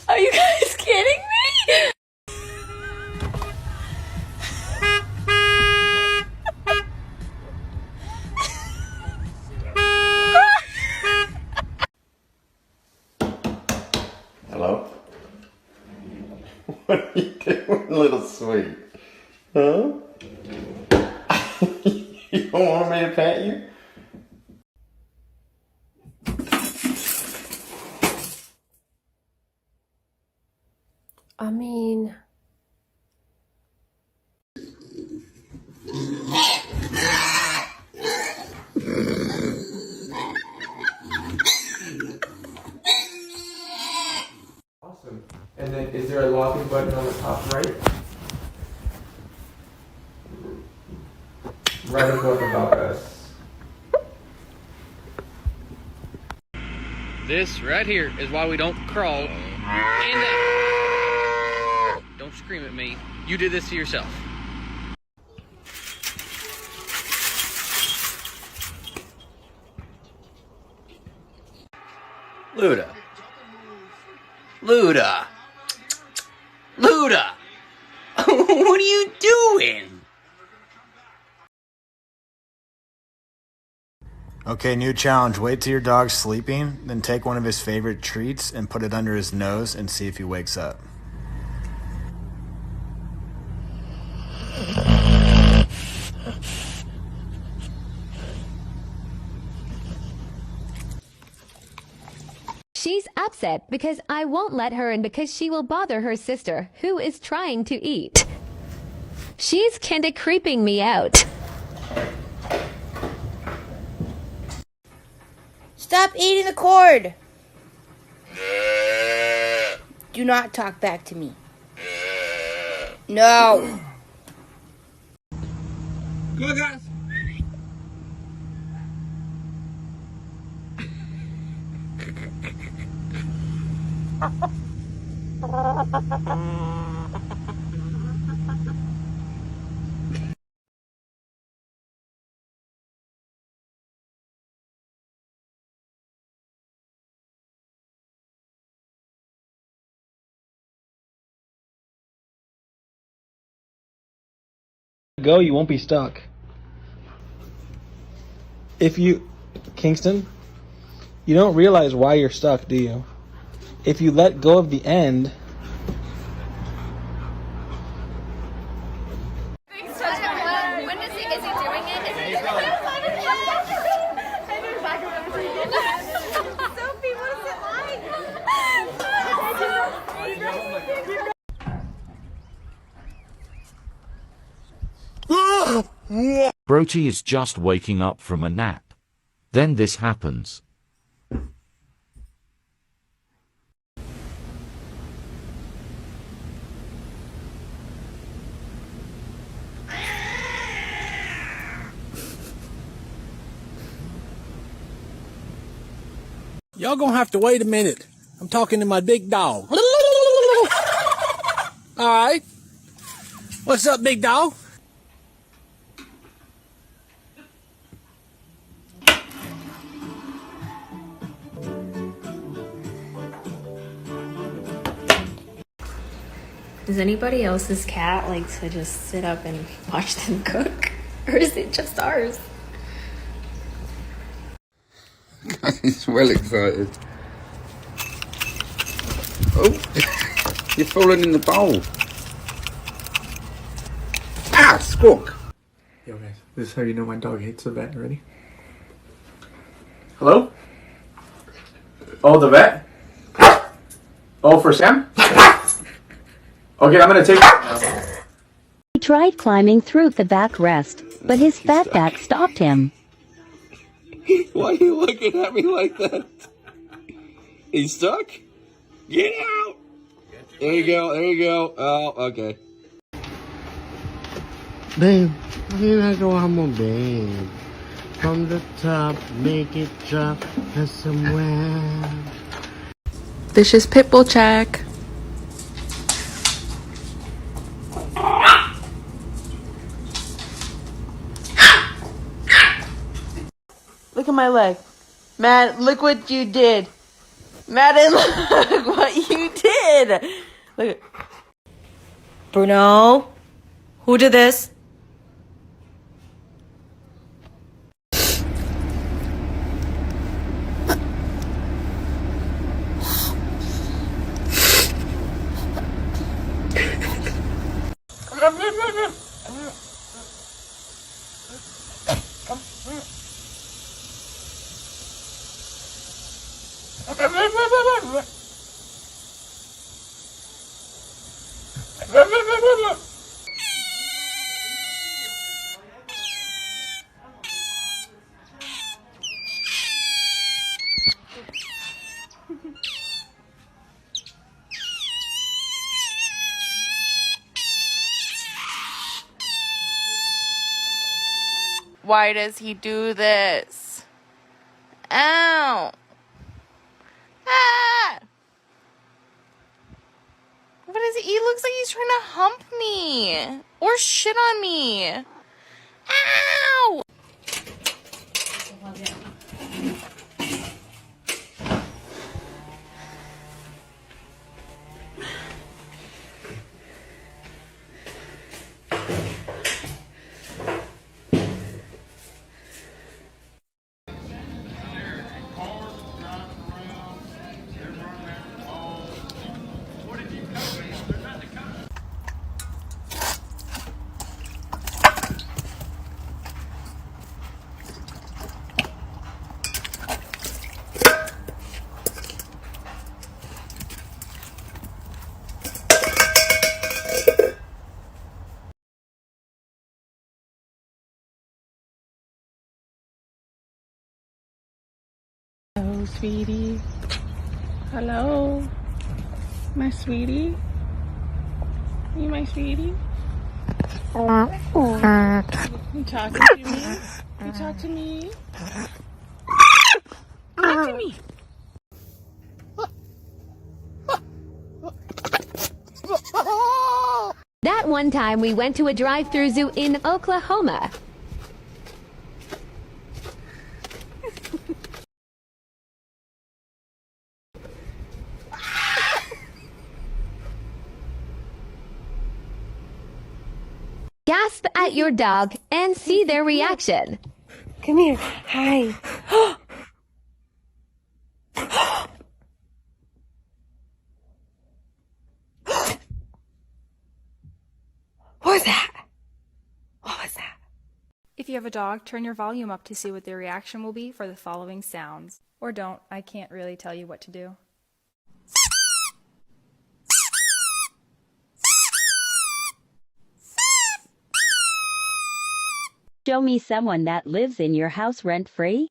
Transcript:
Are you guys kidding me? Hello? What are you doing, little sweet? Huh? You don't want me to pet you? I mean... Awesome. And then is there a login button on the top right? Right above About Us. This right here is why we don't crawl. And don't scream at me. You did this to yourself. Luda. Luda. Luda. What are you doing? Okay, new challenge. Wait till your dog's sleeping, then take one of his favorite treats and put it under his nose and see if he wakes up. She's upset because I won't let her in because she will bother her sister, who is trying to eat. She's kinda creeping me out. Stop eating the cord! Do not talk back to me. No! Come on, guys. Go, you won't be stuck. If you, Kingston, you don't realize why you're stuck, do you? If you let go of the end, When is he doing it? Is he doing it? Sophie, what is it like? Broti is just waking up from a nap. Then this happens. Y'all gonna have to wait a minute. I'm talking to my big dog. Alright. What's up, big dog? Does anybody else's cat like to just sit up and watch them cook? Or is it just ours? He's well excited. Oh, you're falling in the bowl. Ah, squawk. yo guys, this is how you know my dog hates the vet. Ready? Hello? Oh, the vet? Oh, for Sam? Okay, I'm gonna take it. He tried climbing through the backrest, but his fat back stopped him. Why are you looking at me like that? He's stuck? Get out! There you go, there you go. Oh, okay. Babe, here I go, I'm on babe. From the top, make it drop somewhere. Vicious Pitbull check. my leg. Matt, look what you did. Madden, look what you did. Look. Bruno, who did this? Why does he do this? Ow! Ah! What is it? He looks like he's trying to hump me or shit on me. Ow! Hello, sweetie. Hello, my sweetie. You my sweetie? You talking to me? You talk to me? Talk to me. That one time we went to a drive-through zoo in Oklahoma. Gasp at your dog and see their reaction. Come here. Hi. What was that? What was that? If you have a dog, turn your volume up to see what their reaction will be for the following sounds. Or don't, I can't really tell you what to do. Show me someone that lives in your house rent-free.